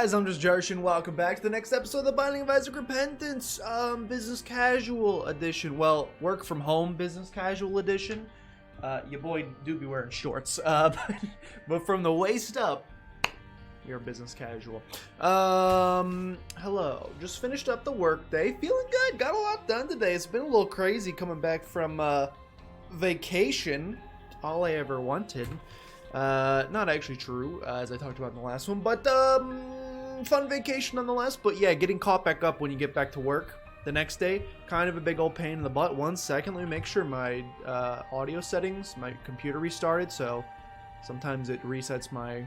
guys, I'm just Jarshin. Welcome back to the next episode of the Binding of Isaac Repentance, business casual edition. Well, work from home business casual edition. Your boy do be wearing shorts, but from the waist up, you're business casual. Hello. Just finished up the work day. Feeling good. Got a lot done today. It's been a little crazy coming back from vacation. All I ever wanted. Not actually true, as I talked about in the last one, but fun vacation nonetheless. But yeah, getting caught back up when you get back to work the next day, kind of a big old pain in the butt. 1 second, let me make sure my audio settings, my computer restarted, so sometimes it resets my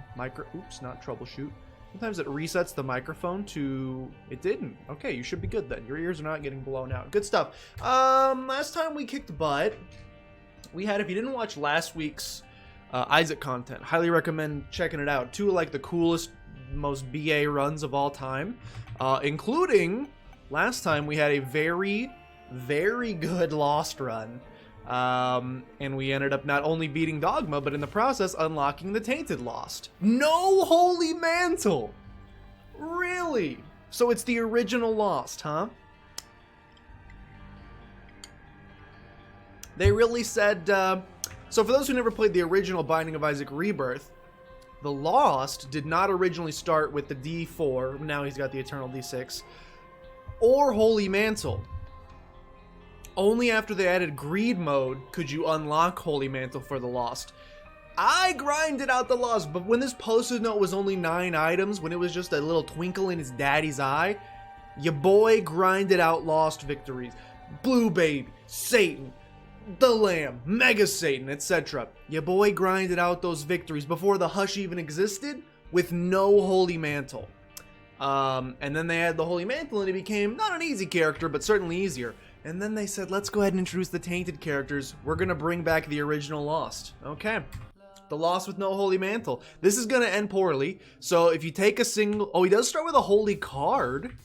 oops, not troubleshoot. Sometimes it resets the microphone to, it didn't. Okay, you should be good then. Your ears are not getting blown out. Good stuff. Last time we kicked butt, we had, if you didn't watch last week's Isaac content, highly recommend checking it out. Two of like the coolest, most BA runs of all time, including last time we had a very good Lost run, and we ended up not only beating Dogma, but in the process unlocking the Tainted Lost. No Holy Mantle! Really? So it's the original Lost, huh? They really said, so for those who never played the original Binding of Isaac Rebirth, the Lost did not originally start with the D4, now he's got the Eternal D6, or Holy Mantle. Only after they added Greed mode could you unlock Holy Mantle for the Lost. I grinded out the Lost, but when this post-it note was only 9 items, when it was just a little twinkle in his daddy's eye, your boy grinded out Lost victories. Blue Baby, Satan, the Lamb, Mega Satan, etc. Your boy grinded out those victories before the Hush even existed with no Holy Mantle. And then they had the Holy Mantle and he became not an easy character, but certainly easier. And then they said, let's go ahead and introduce the Tainted characters. We're going to bring back the original Lost. Okay. The Lost with no Holy Mantle. This is going to end poorly. So if you take a single... Oh, he does start with a Holy card.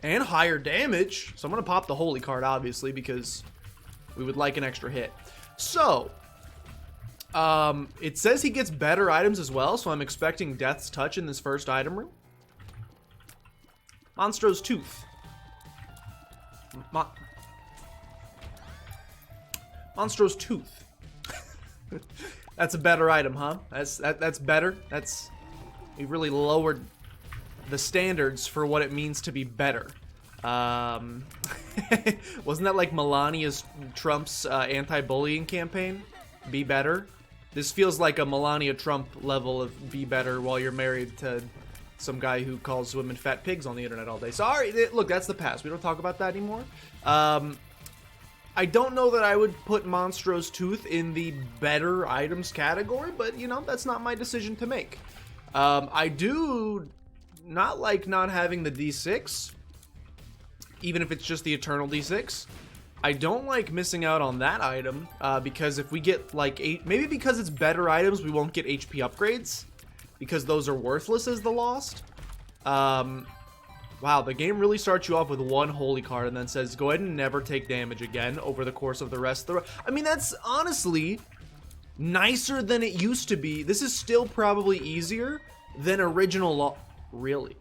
And higher damage. So I'm going to pop the Holy card, obviously, because we would like an extra hit. So, it says he gets better items as well, so I'm expecting Death's Touch in this first item room. Monstro's Tooth. Monstro's Tooth. That's a better item, huh? That's better. We've really lowered the standards for what it means to be better. Wasn't that like Melania's Trump's anti-bullying campaign? Be better. This feels like a Melania Trump level of be better while you're married to some guy who calls women fat pigs on the internet all day. Sorry, look, that's the past. We don't talk about that anymore. I don't know that I would put Monstro's Tooth in the better items category, but you know, that's not my decision to make. I do not like not having the D6. Even if it's just the Eternal D6. I don't like missing out on that item, because if we get like 8, maybe because it's better items, we won't get HP upgrades, because those are worthless as the Lost. Wow, the game really starts you off with 1 Holy card and then says, go ahead and never take damage again over the course of the rest of the... I mean, that's honestly nicer than it used to be. This is still probably easier than original Lost. Really?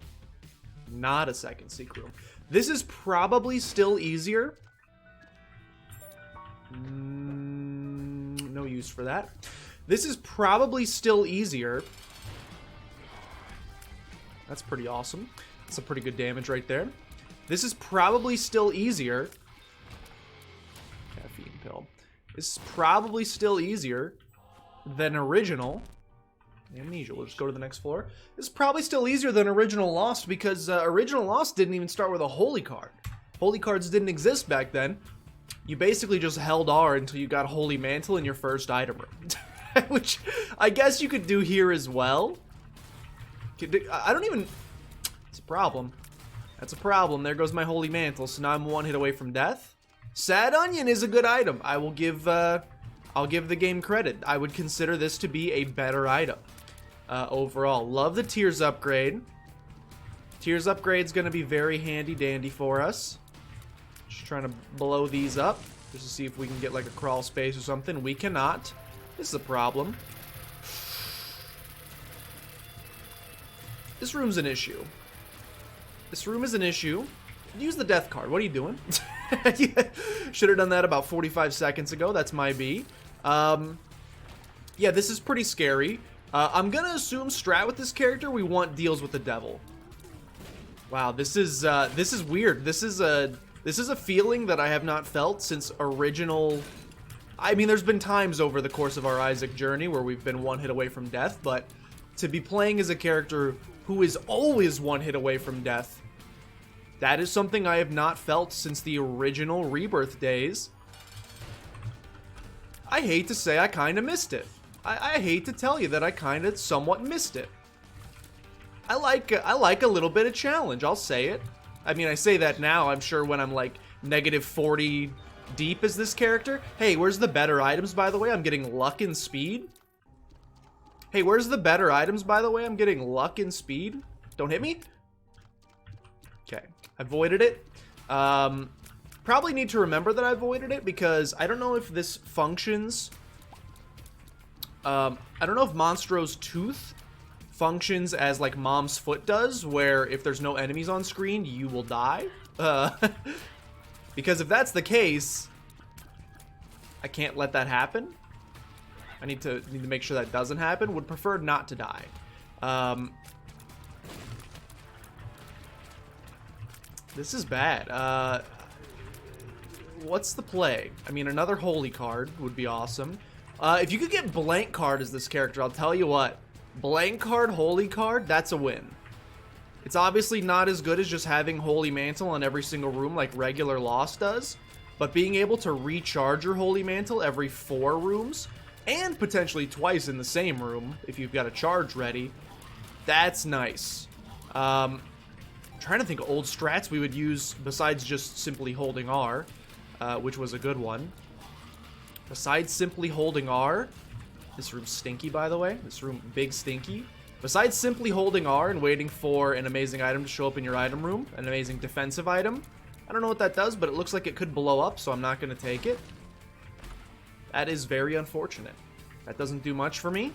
Not a second secret room. This is probably still easier. No use for that. This is probably still easier. That's pretty awesome. That's a pretty good damage right there. This is probably still easier. Caffeine pill. This is probably still easier than original. Amnesia. We'll just go to the next floor. This is probably still easier than original Lost because original Lost didn't even start with a Holy card. Holy cards didn't exist back then. You basically just held R until you got Holy Mantle in your first item room. Which I guess you could do here as well. I don't even... It's a problem. That's a problem. There goes my Holy Mantle. So now I'm 1 hit away from death. Sad Onion is a good item. I'll give the game credit. I would consider this to be a better item. Overall, love the Tears upgrade. Tears upgrade is going to be very handy dandy for us. Just trying to blow these up just to see if we can get like a crawl space or something. We cannot. This is a problem. This room's an issue. This room is an issue. Use the death card. What are you doing? Should have done that about 45 seconds ago. That's my B. Yeah, this is pretty scary. I'm gonna assume strat with this character, we want deals with the devil. Wow, this is weird. This is a feeling that I have not felt since original. I mean, there's been times over the course of our Isaac journey where we've been one hit away from death, but to be playing as a character who is always one hit away from death, that is something I have not felt since the original Rebirth days. I hate to say I kind of missed it. I hate to tell you that I kind of somewhat missed it. I like a little bit of challenge, I'll say it. I mean, I say that now, I'm sure when I'm like negative 40 deep as this character. Hey, where's the better items, by the way? I'm getting luck and speed. Hey, where's the better items, by the way? I'm getting luck and speed. Don't hit me. Okay, I avoided it. Probably need to remember that I avoided it because I don't know if this functions. I don't know if Monstro's Tooth functions as like Mom's Foot does, where if there's no enemies on screen, you will die. Because if that's the case, I can't let that happen. I need to make sure that doesn't happen. Would prefer not to die. This is bad. What's the play? I mean, another holy card would be awesome. If you could get blank card as this character, I'll tell you what. Blank card, holy card, that's a win. It's obviously not as good as just having Holy Mantle in every single room like regular Lost does, but being able to recharge your Holy Mantle every 4 rooms, and potentially twice in the same room if you've got a charge ready, that's nice. I'm trying to think of old strats we would use besides just simply holding R, which was a good one. Besides simply holding R, this room's stinky, by the way. This room, big stinky. Besides simply holding R and waiting for an amazing item to show up in your item room, an amazing defensive item. I don't know what that does, but it looks like it could blow up, so I'm not going to take it. That is very unfortunate. That doesn't do much for me.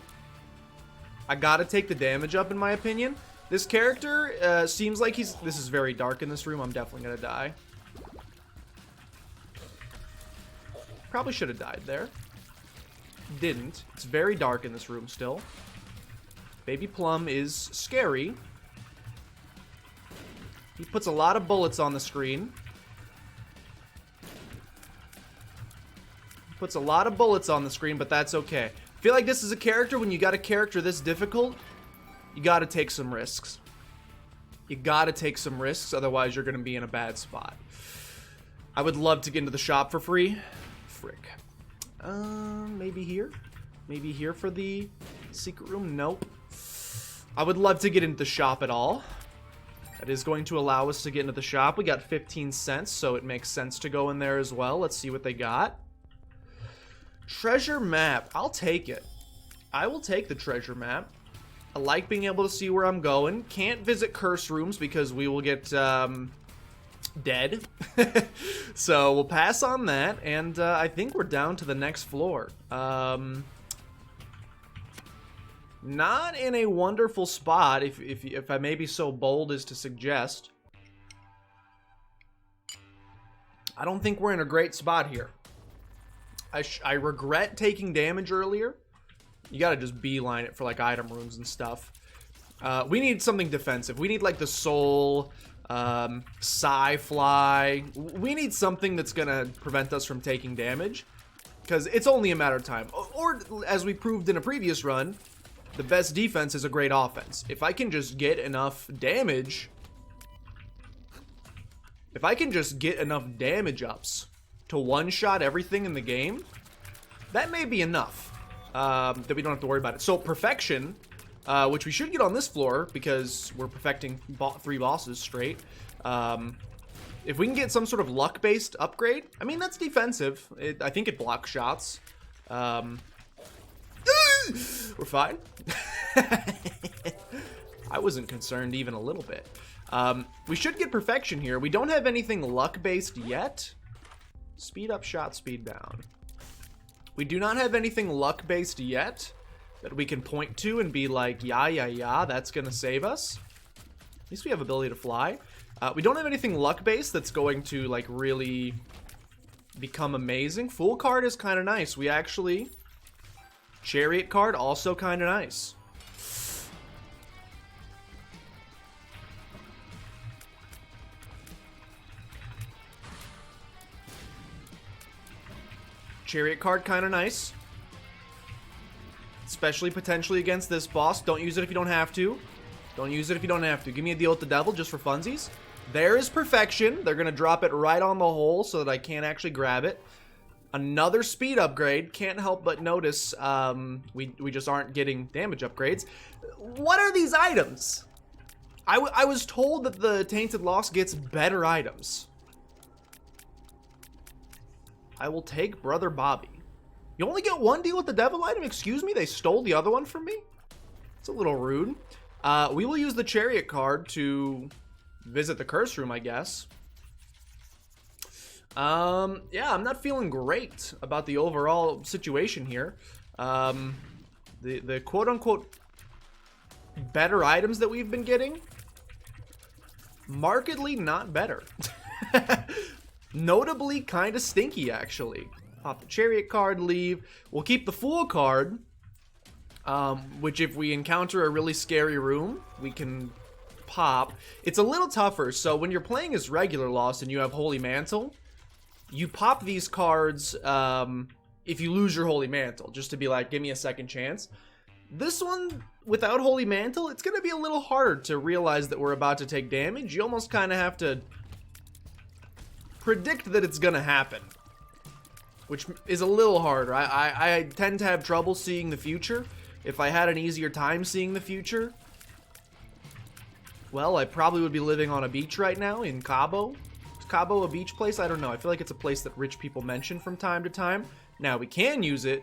I gotta take the damage up, in my opinion. This character seems like he's... This is very dark in this room. I'm definitely going to die. Probably should have died there. Didn't. It's very dark in this room still. Baby Plum is scary. He puts a lot of bullets on the screen. Puts a lot of bullets on the screen, but that's okay. I feel like this is a character, when you got a character this difficult, you gotta take some risks. You gotta take some risks, otherwise you're gonna be in a bad spot. I would love to get into the shop for free. Frick. Maybe here? Maybe here for the secret room? Nope. I would love to get into the shop at all. That is going to allow us to get into the shop. We got 15 cents, so it makes sense to go in there as well. Let's see what they got. Treasure map. I'll take it. I will take the treasure map. I like being able to see where I'm going. Can't visit curse rooms because we will get dead. So we'll pass on that, and I think we're down to the next floor. Not in a wonderful spot, if I may be so bold as to suggest. I don't think we're in a great spot here. I regret taking damage earlier. You gotta just beeline it for like item rooms and stuff. We need something defensive. We need like the soul, Sci-Fly. We need something that's gonna prevent us from taking damage, because it's only a matter of time. Or, as we proved in a previous run, the best defense is a great offense. If I can just get enough damage, ups to one-shot everything in the game, that may be enough that we don't have to worry about it. So perfection, which we should get on this floor because we're perfecting 3 bosses straight. If we can get some sort of luck-based upgrade, I mean, that's defensive. I think it blocks shots. We're fine. I wasn't concerned even a little bit. We should get perfection here. We don't have anything luck-based yet. Speed up, shot speed down. We do not have anything luck-based yet that we can point to and be like, yeah, that's gonna save us. At least we have ability to fly. We don't have anything luck-based that's going to, like, really become amazing. Fool card is kind of nice. We actually... Chariot card, also kind of nice. Chariot card, kind of nice. Especially potentially against this boss. Don't use it if you don't have to. Don't use it if you don't have to. Give me a deal with the devil just for funsies. There is perfection. They're going to drop it right on the hole so that I can't actually grab it. Another speed upgrade. Can't help but notice we just aren't getting damage upgrades. What are these items? I was told that the Tainted Lost gets better items. I will take Brother Bobby. You only get one deal with the devil item? Excuse me? They stole the other one from me? It's a little rude. We will use the Chariot card to visit the curse room, I guess. Yeah, I'm not feeling great about the overall situation here. The quote-unquote better items that we've been getting, markedly not better. Notably kind of stinky, actually. Pop the Chariot card, leave. We'll keep the Fool card, which if we encounter a really scary room, we can pop. It's a little tougher, so when you're playing as regular Lost and you have Holy Mantle, you pop these cards if you lose your Holy Mantle, just to be like, give me a second chance. This one, without Holy Mantle, it's going to be a little harder to realize that we're about to take damage. You almost kind of have to predict that it's going to happen, which is a little harder. I tend to have trouble seeing the future. If I had an easier time seeing the future, well, I probably would be living on a beach right now in Cabo. Is Cabo a beach place? I don't know. I feel like it's a place that rich people mention from time to time. Now, we can use it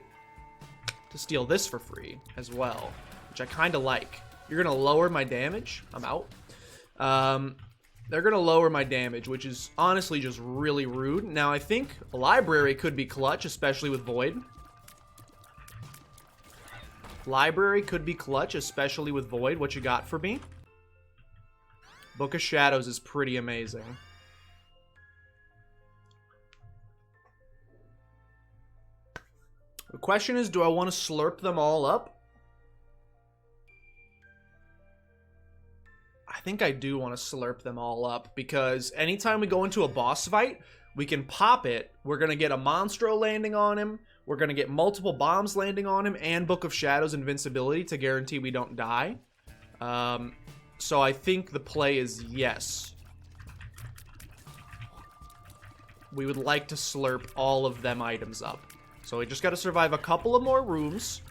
to steal this for free as well, which I kind of like. You're going to lower my damage? I'm out. They're going to lower my damage, which is honestly just really rude. Now, I think a library could be clutch, especially with Void. Library could be clutch, especially with Void. What you got for me? Book of Shadows is pretty amazing. The question is, do I want to slurp them all up? I think I do want to slurp them all up, because anytime we go into a boss fight, we can pop it. We're going to get a Monstro landing on him. We're going to get multiple bombs landing on him and Book of Shadows invincibility to guarantee we don't die. So I think the play is yes. We would like to slurp all of them items up. So we just got to survive a couple of more rooms.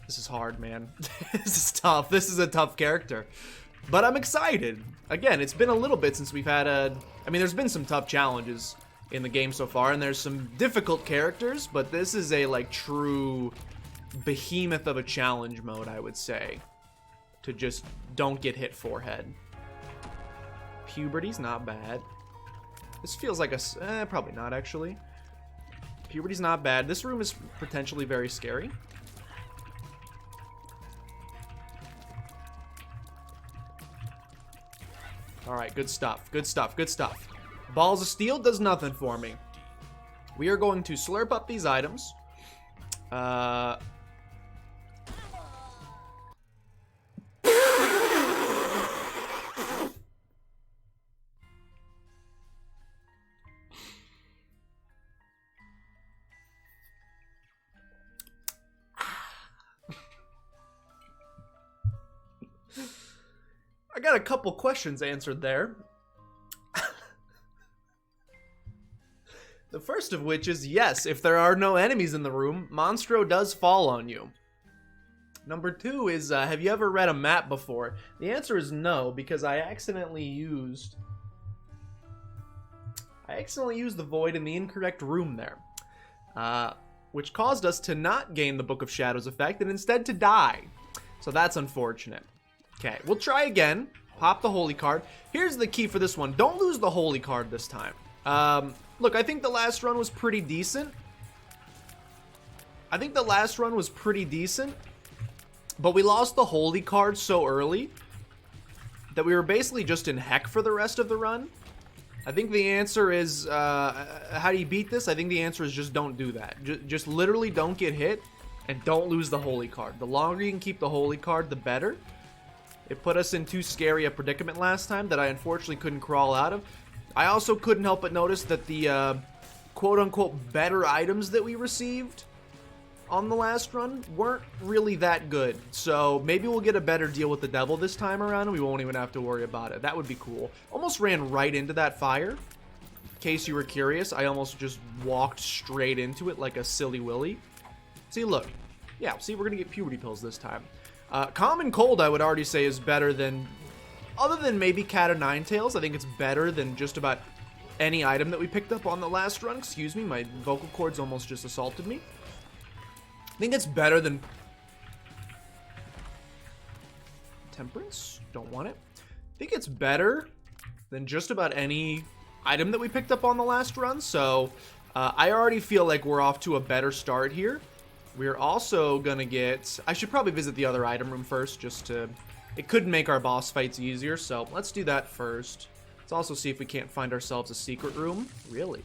This is hard, man. This is tough. This is a tough character. But I'm excited. Again, it's been a little bit since we've had a... I mean, there's been some tough challenges in the game so far, and there's some difficult characters, but this is a, like, true behemoth of a challenge mode, I would say. To just don't get hit forehead. Puberty's not bad. This feels like a... probably not, actually. Puberty's not bad. This room is potentially very scary. Alright, good stuff. Good stuff. Good stuff. Balls of Steel does nothing for me. We are going to slurp up these items. I got a couple questions answered there. The first of which is, yes, if there are no enemies in the room, Monstro does fall on you. Number two is, have you ever read a map before? The answer is no, because I accidentally used the Void in the incorrect room there. Which caused us to not gain the Book of Shadows effect, and instead to die. So that's unfortunate. Okay, we'll try again. Pop the Holy card. Here's the key for this one. Don't lose the Holy card this time. Look, I think the last run was pretty decent. But we lost the Holy card so early that we were basically just in heck for the rest of the run. I think the answer is, how do you beat this? I think the answer is just don't do that. Just literally don't get hit and don't lose the holy card. The longer you can keep the holy card, the better. It put us in too scary a predicament last time that I unfortunately couldn't crawl out of. I also couldn't help but notice that the quote-unquote better items that we received on the last run weren't really that good. So maybe we'll get a better deal with the devil this time around and we won't even have to worry about it. That would be cool. Almost ran right into that fire. In case you were curious, I almost just walked straight into it like a silly willy. See, look. Yeah, see, we're gonna get puberty pills this time. Common Cold, I would already say, is better than, other than maybe Cat of Nine Tails, I think it's better than just about any item that we picked up on the last run. Excuse me, my vocal cords almost just assaulted me. I think it's better than Temperance. Don't want it. I think it's better than just about any item that we picked up on the last run. So I already feel like we're off to a better start here. We're also gonna get, I should probably visit the other item room first just to, it could make our boss fights easier. So let's do that first. Let's also see if we can't find ourselves a secret room. Really?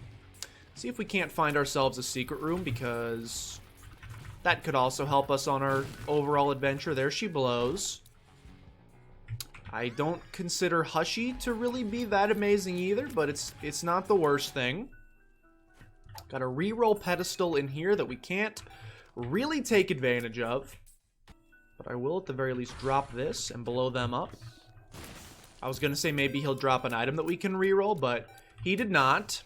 See if we can't find ourselves a secret room, because that could also help us on our overall adventure. There she blows. I don't consider Hushy to really be that amazing either, but it's not the worst thing. Got a reroll pedestal in here that we can't really take advantage of. But I will at the very least drop this and blow them up. I was going to say maybe he'll drop an item that we can reroll, but he did not.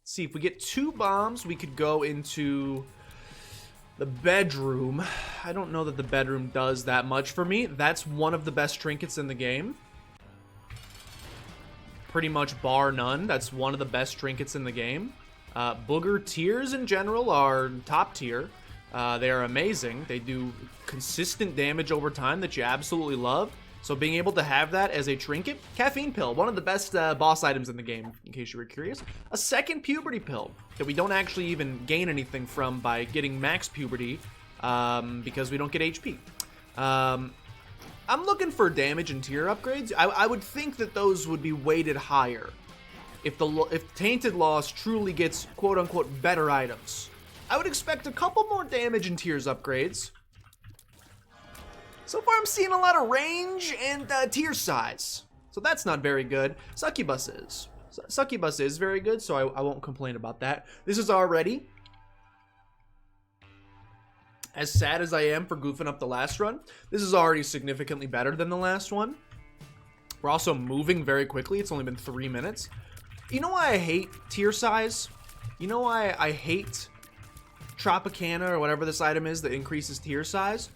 See, if we get 2 bombs, we could go into the bedroom. I don't know that the bedroom does that much for me. That's one of the best trinkets in the game. Pretty much bar none. That's one of the best trinkets in the game. Booger Tears in general are top tier. They are amazing. They do consistent damage over time that you absolutely love. So being able to have that as a trinket. Caffeine Pill, one of the best boss items in the game, in case you were curious. A second puberty pill that we don't actually even gain anything from by getting max puberty, because we don't get HP. I'm looking for damage and tier upgrades. I would think that those would be weighted higher if Tainted Lost truly gets quote-unquote better items. I would expect a couple more damage and tiers upgrades. So far I'm seeing a lot of range and tier size. So that's not very good. Succubus is. Succubus is very good, so I won't complain about that. This is already, as sad as I am for goofing up the last run, this is already significantly better than the last one. We're also moving very quickly. It's only been 3 minutes. You know why I hate tier size? You know why I hate Tropicana or whatever this item is that increases tier size?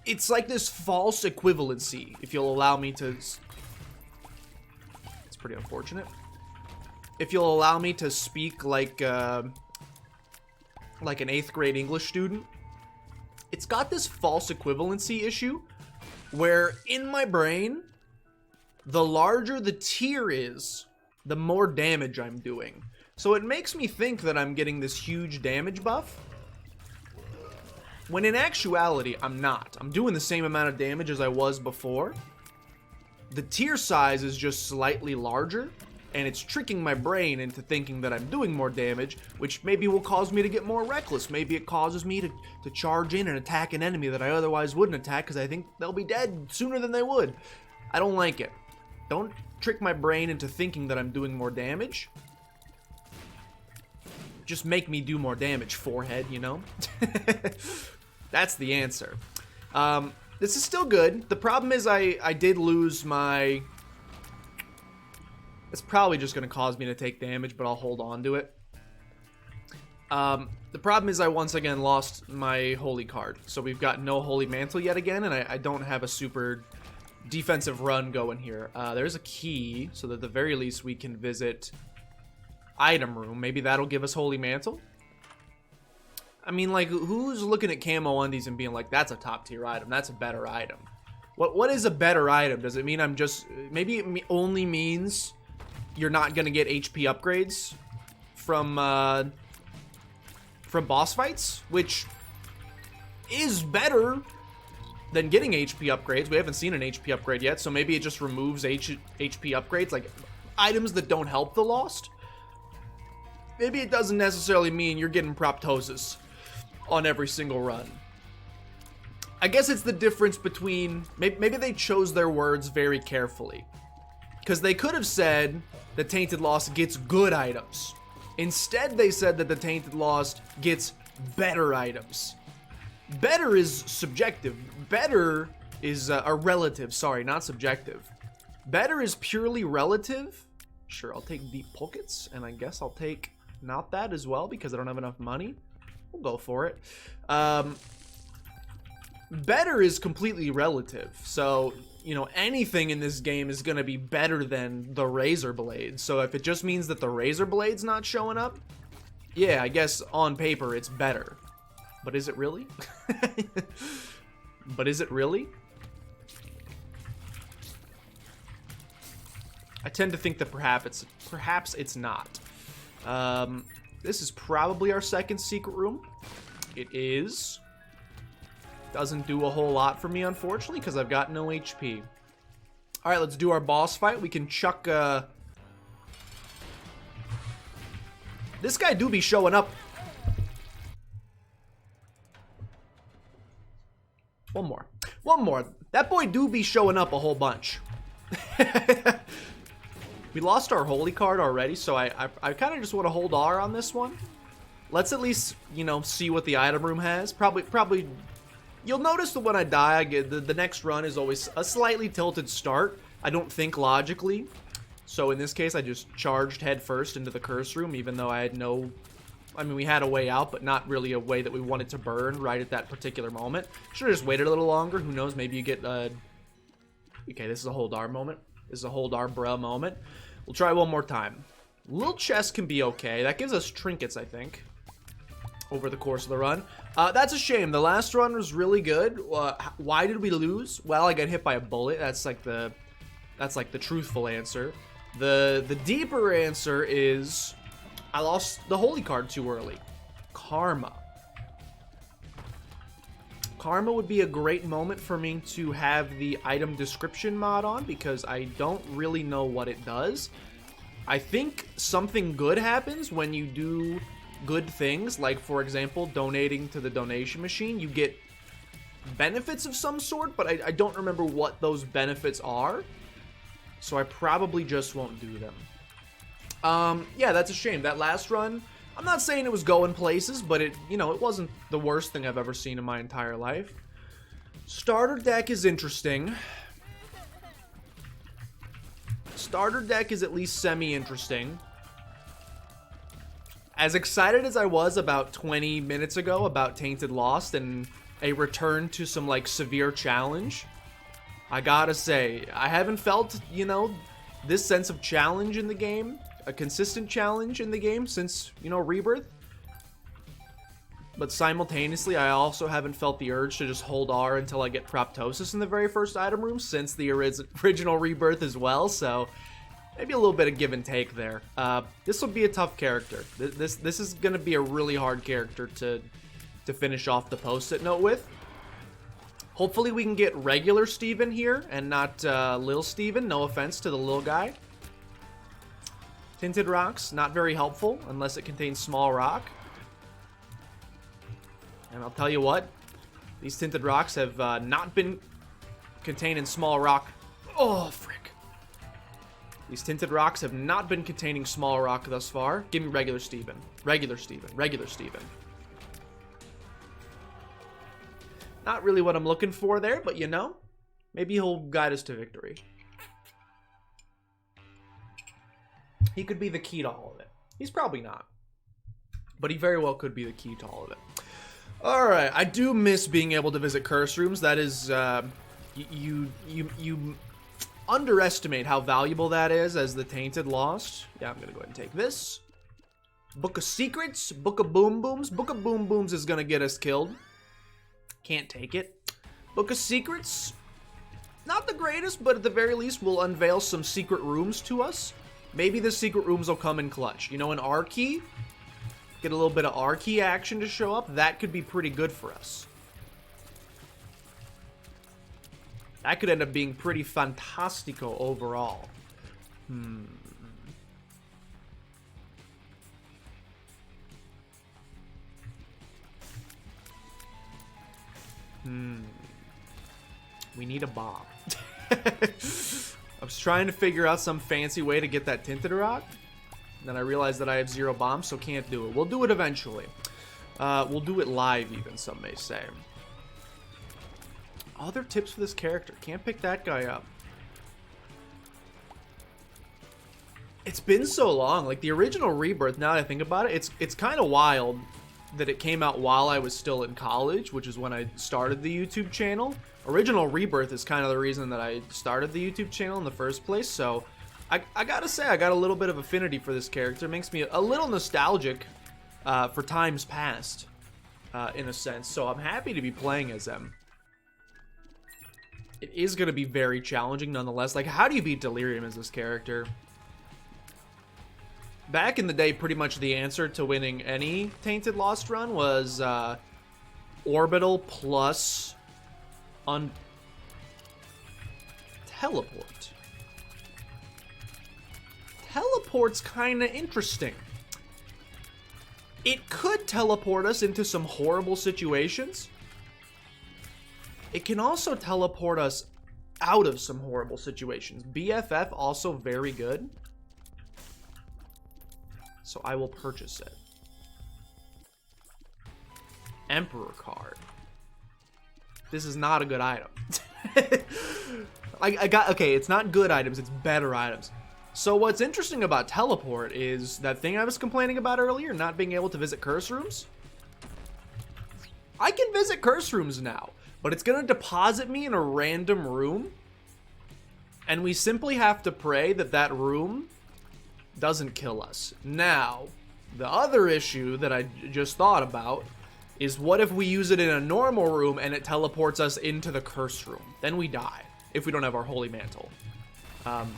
It's like this false equivalency, if you'll allow me to... It's pretty unfortunate. If you'll allow me to speak like an 8th grade English student. It's got this false equivalency issue where in my brain, the larger the tier is, the more damage I'm doing. So it makes me think that I'm getting this huge damage buff, when in actuality, I'm not. I'm doing the same amount of damage as I was before. The tier size is just slightly larger, and it's tricking my brain into thinking that I'm doing more damage, which maybe will cause me to get more reckless. Maybe it causes me to charge in and attack an enemy that I otherwise wouldn't attack because I think they'll be dead sooner than they would. I don't like it. Don't trick my brain into thinking that I'm doing more damage. Just make me do more damage, forehead, you know? That's the answer. This is still good. The problem is I did lose my... It's probably just going to cause me to take damage, but I'll hold on to it. The problem is I once again lost my holy card. So we've got no holy mantle yet again, and I don't have a super defensive run going here. There's a key, so that at the very least we can visit item room. Maybe that'll give us holy mantle. I mean, like, who's looking at camo undies and being like, that's a top tier item, that's a better item? What is a better item? Does it mean I'm just... Maybe it only means you're not gonna get HP upgrades from boss fights, which is better than getting HP upgrades. We haven't seen an HP upgrade yet, so maybe it just removes HP upgrades, like items that don't help the Lost. Maybe it doesn't necessarily mean you're getting Proptosis on every single run. I guess it's the difference between, maybe they chose their words very carefully. Because they could have said the Tainted Lost gets good items. Instead, they said that the Tainted Lost gets better items. Better is subjective. Better is, or relative, sorry, not subjective. Better is purely relative. Sure, I'll take Deep Pockets, and I guess I'll take not that as well because I don't have enough money. We'll go for it. Better is completely relative. So, you know, anything in this game is going to be better than the Razor Blade. So if it just means that the Razor Blade's not showing up, yeah, I guess on paper it's better. But is it really? But is it really? I tend to think that perhaps it's not. This is probably our second secret room. It is. Doesn't do a whole lot for me, unfortunately, because I've got no HP. All right, let's do our boss fight. We can chuck... This guy do be showing up. One more. One more. That boy do be showing up a whole bunch. We lost our holy card already, so I kind of just want to hold R on this one. Let's at least, you know, see what the item room has. Probably, you'll notice that when I die, I get the next run is always a slightly tilted start. I don't think logically. So in this case, I just charged head first into the curse room, even though I had no... I mean, we had a way out, but not really a way that we wanted to burn right at that particular moment. Should have just waited a little longer. Who knows? Maybe you get... Okay, this is a hold R moment. This is a hold R bruh moment. We'll try one more time. Little chest can be okay. That gives us trinkets, I think, over the course of the run. That's a shame. The last run was really good. Why did we lose? Well, I got hit by a bullet. That's like the truthful answer. The deeper answer is I lost the holy card too early. Karma. Karma would be a great moment for me to have the item description mod on because I don't really know what it does. I think something good happens when you do good things, like for example, donating to the donation machine. You get benefits of some sort, but I don't remember what those benefits are. So I probably just won't do them. Yeah, that's a shame. That last run, I'm not saying it was going places, but it, you know, it wasn't the worst thing I've ever seen in my entire life. Starter deck is interesting. Starter deck is at least semi-interesting. As excited as I was about 20 minutes ago about Tainted Lost and a return to some, like, severe challenge, I gotta say, I haven't felt, you know, this sense of challenge in the game, a consistent challenge in the game since, you know, Rebirth. But simultaneously, I also haven't felt the urge to just hold R until I get Proptosis in the very first item room since the original Rebirth as well, so maybe a little bit of give and take there. This will be a tough character. This is going to be a really hard character to finish off the post-it note with. Hopefully we can get regular Steven here and not Lil Steven. No offense to the little guy. Tinted Rocks, not very helpful unless it contains small rock. And I'll tell you what, these Tinted Rocks have not been contained in small rock. Oh, frick. These Tinted Rocks have not been containing small rock thus far. Give me regular Steven. Regular Steven. Regular Steven. Not really what I'm looking for there, but you know, maybe he'll guide us to victory. He could be the key to all of it. He's probably not, but he very well could be the key to all of it. All right, I do miss being able to visit curse rooms. That is, you underestimate how valuable that is as the Tainted Lost. Yeah, I'm gonna go ahead and take this. Book of Secrets, Book of Boom Booms. Book of Boom Booms is gonna get us killed. Can't take it. Book of Secrets, not the greatest, but at the very least will unveil some secret rooms to us. Maybe the secret rooms will come in clutch. You know, an R key, get a little bit of R key action to show up. That could be pretty good for us. That could end up being pretty fantastico overall. We need a bomb. I was trying to figure out some fancy way to get that Tinted Rock. Then I realized that I have 0 bombs, so can't do it. We'll do it eventually. We'll do it live even, some may say. Other tips for this character. Can't pick that guy up. It's been so long. Like, the original Rebirth, now that I think about it, it's kind of wild that it came out while I was still in college, which is when I started the YouTube channel. Original Rebirth is kind of the reason that I started the YouTube channel in the first place, so I gotta say, I got a little bit of affinity for this character. It makes me a little nostalgic for times past, in a sense, so I'm happy to be playing as him. It is going to be very challenging nonetheless. Like, how do you beat Delirium as this character? Back in the day, pretty much the answer to winning any Tainted Lost run was Orbital plus Teleport. Teleport's kind of interesting. It could teleport us into some horrible situations. It can also teleport us out of some horrible situations. BFF also very good. So I will purchase it. Emperor card. This is not a good item. Okay, it's not good items, it's better items. So what's interesting about teleport is that thing I was complaining about earlier, not being able to visit curse rooms. I can visit curse rooms now, but it's gonna deposit me in a random room, and we simply have to pray that that room doesn't kill us. Now, the other issue that I just thought about is what if we use it in a normal room and it teleports us into the curse room? Then we die if we don't have our Holy Mantle.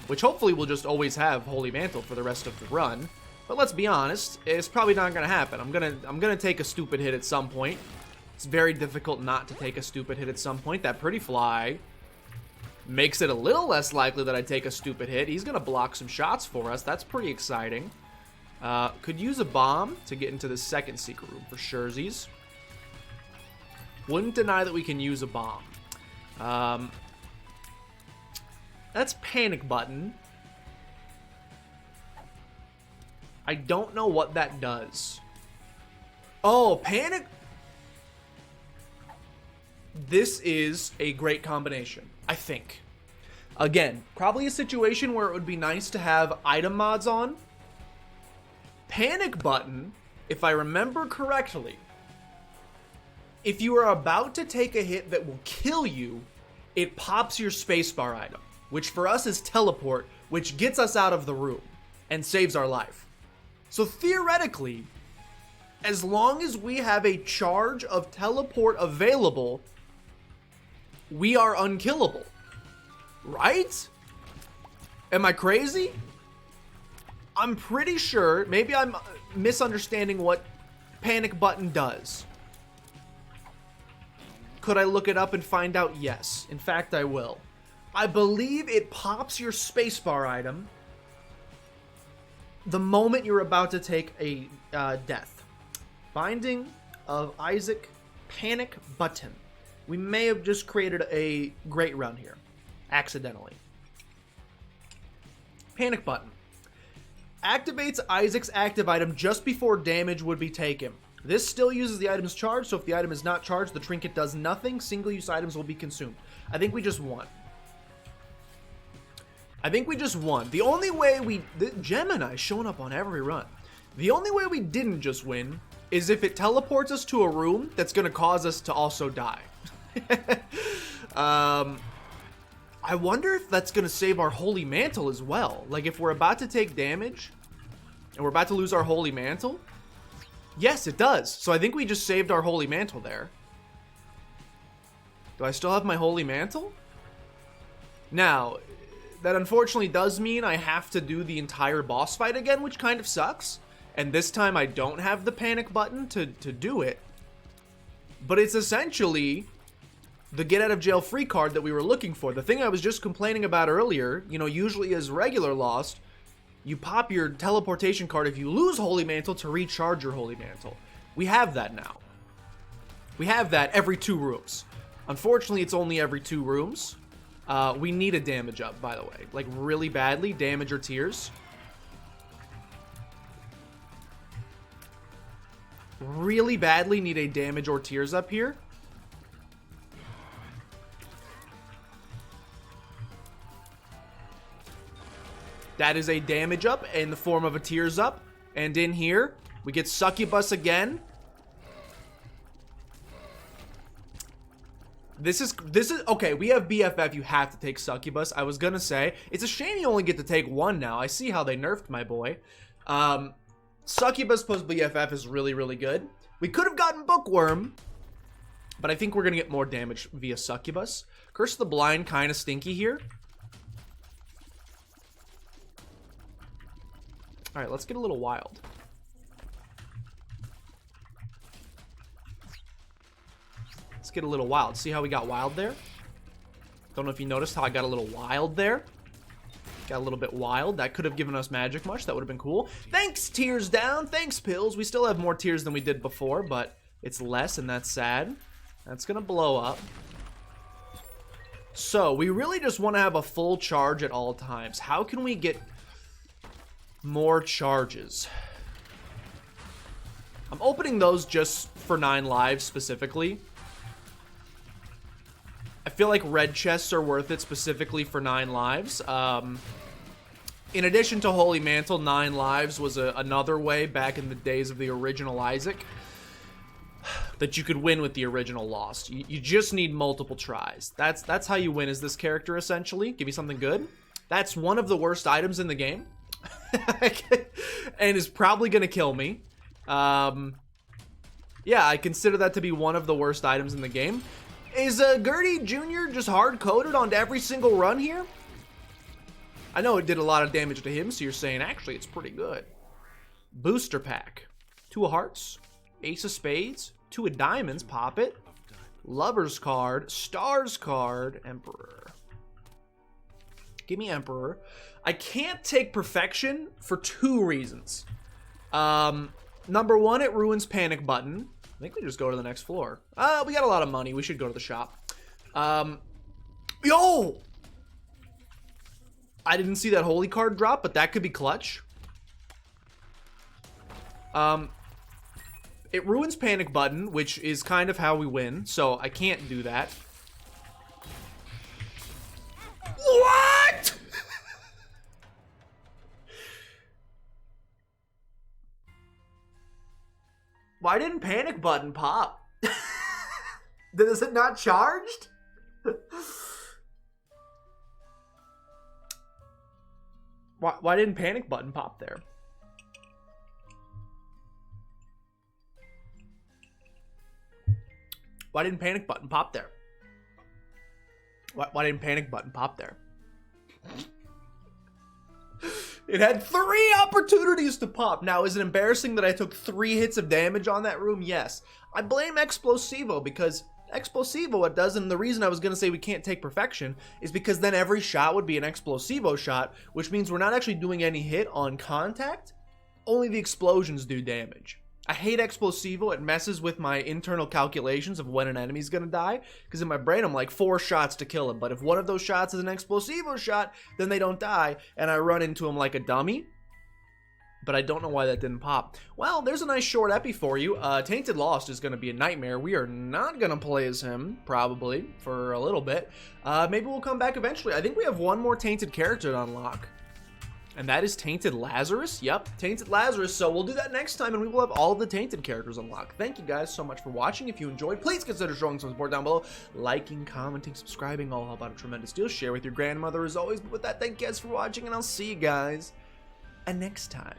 Which hopefully we'll just always have Holy Mantle for the rest of the run. But let's be honest, it's probably not gonna happen. I'm gonna take a stupid hit at some point. It's very difficult not to take a stupid hit at some point. That Pretty Fly makes it a little less likely that I take a stupid hit. He's gonna block some shots for us. That's pretty exciting. Could use a bomb to get into the second secret room for surezies. Wouldn't deny that we can use a bomb. That's Panic Button. I don't know what that does. Oh, Panic. This is a great combination, I think. Again, probably a situation where it would be nice to have item mods on. Panic Button, if I remember correctly, if you are about to take a hit that will kill you, it pops your spacebar item, which for us is teleport, which gets us out of the room and saves our life. So theoretically, as long as we have a charge of teleport available, we are unkillable, right? Am I crazy? I'm pretty sure, maybe I'm misunderstanding what Panic Button does. Could I look it up and find out? Yes. In fact, I will. I believe it pops your spacebar item the moment you're about to take a death. Binding of Isaac, Panic Button. We may have just created a great run here, accidentally. Panic Button. Activates Isaac's active item just before damage would be taken. This still uses the item's charge, so if the item is not charged, the trinket does nothing. Single-use items will be consumed. I think we just won. The only way Gemini's showing up on every run. The only way we didn't just win is if it teleports us to a room that's going to cause us to also die. I wonder if that's going to save our Holy Mantle as well. Like, if we're about to take damage and we're about to lose our Holy Mantle. Yes, it does. So I think we just saved our Holy Mantle there. Do I still have my Holy Mantle? Now, that unfortunately does mean I have to do the entire boss fight again, which kind of sucks. And this time I don't have the Panic Button to do it. But it's essentially the get out of jail free card that we were looking for. The thing I was just complaining about earlier, you know, usually as regular Lost, you pop your teleportation card if you lose Holy Mantle to recharge your Holy Mantle. We have that now. We have that every 2 rooms. Unfortunately, it's only every 2 rooms. We need a damage up, by the way. Like, really badly. Damage or tears. Really badly need a damage or tears up here. That is a damage up in the form of a tears up. And in here, we get Succubus again. This is okay, we have BFF, you have to take Succubus. I was gonna say, it's a shame you only get to take 1 now. I see how they nerfed my boy. Succubus plus BFF is really, really good. We could have gotten Bookworm, but I think we're gonna get more damage via Succubus. Curse of the Blind, kind of stinky here. All right, let's get a little wild. Let's get a little wild. See how we got wild there? Don't know if you noticed how I got a little wild there. Got a little bit wild. That could have given us magic much. That would have been cool. Thanks, tears down. Thanks, pills. We still have more tears than we did before, but it's less, and that's sad. That's gonna blow up. So, we really just want to have a full charge at all times. How can we get more charges? I'm opening those just for 9 lives specifically. I feel like red chests are worth it specifically for 9 lives. In addition to Holy Mantle, 9 lives was another way back in the days of the original Isaac that you could win with the original Lost. You just need multiple tries. That's how you win as this character, essentially. Give me something good. That's one of the worst items in the game. And is probably gonna kill me. Yeah, I consider that to be one of the worst items in the game. Is Gertie Jr. just hard-coded onto every single run here? I know it did a lot of damage to him, so you're saying actually it's pretty good. Booster pack. 2 of hearts, ace of spades, 2 of diamonds, pop it. Lover's card, stars card, emperor. Give me emperor. I can't take perfection for 2 reasons. Number 1, it ruins panic button. I think we just go to the next floor. We got a lot of money. We should go to the shop. Yo! I didn't see that holy card drop, but that could be clutch. It ruins panic button, which is kind of how we win, so I can't do that. What? Why didn't panic button pop? Is it not charged? Why didn't panic button pop there? Why didn't panic button pop there? Why didn't panic button pop there? It had 3 opportunities to pop. Now, is it embarrassing that I took 3 hits of damage on that room? Yes. I blame Explosivo because Explosivo what does, and the reason I was going to say we can't take perfection is because then every shot would be an Explosivo shot, which means we're not actually doing any hit on contact. Only the explosions do damage. I hate Explosivo. It messes with my internal calculations of when an enemy's gonna die, because in my brain I'm like 4 shots to kill him, but if one of those shots is an Explosivo shot, then they don't die, and I run into him like a dummy. But I don't know why that didn't pop. Well, there's a nice short epi for you. Tainted Lost is gonna be a nightmare. We are not gonna play as him, probably, for a little bit. Maybe we'll come back eventually. I think we have one more Tainted character to unlock. And that is Tainted Lazarus. Yep, Tainted Lazarus. So we'll do that next time, and we will have all of the Tainted characters unlocked. Thank you guys so much for watching. If you enjoyed, please consider showing some support down below. Liking, commenting, subscribing, all help out a tremendous deal. Share with your grandmother as always. But with that, thank you guys for watching, and I'll see you guys next time.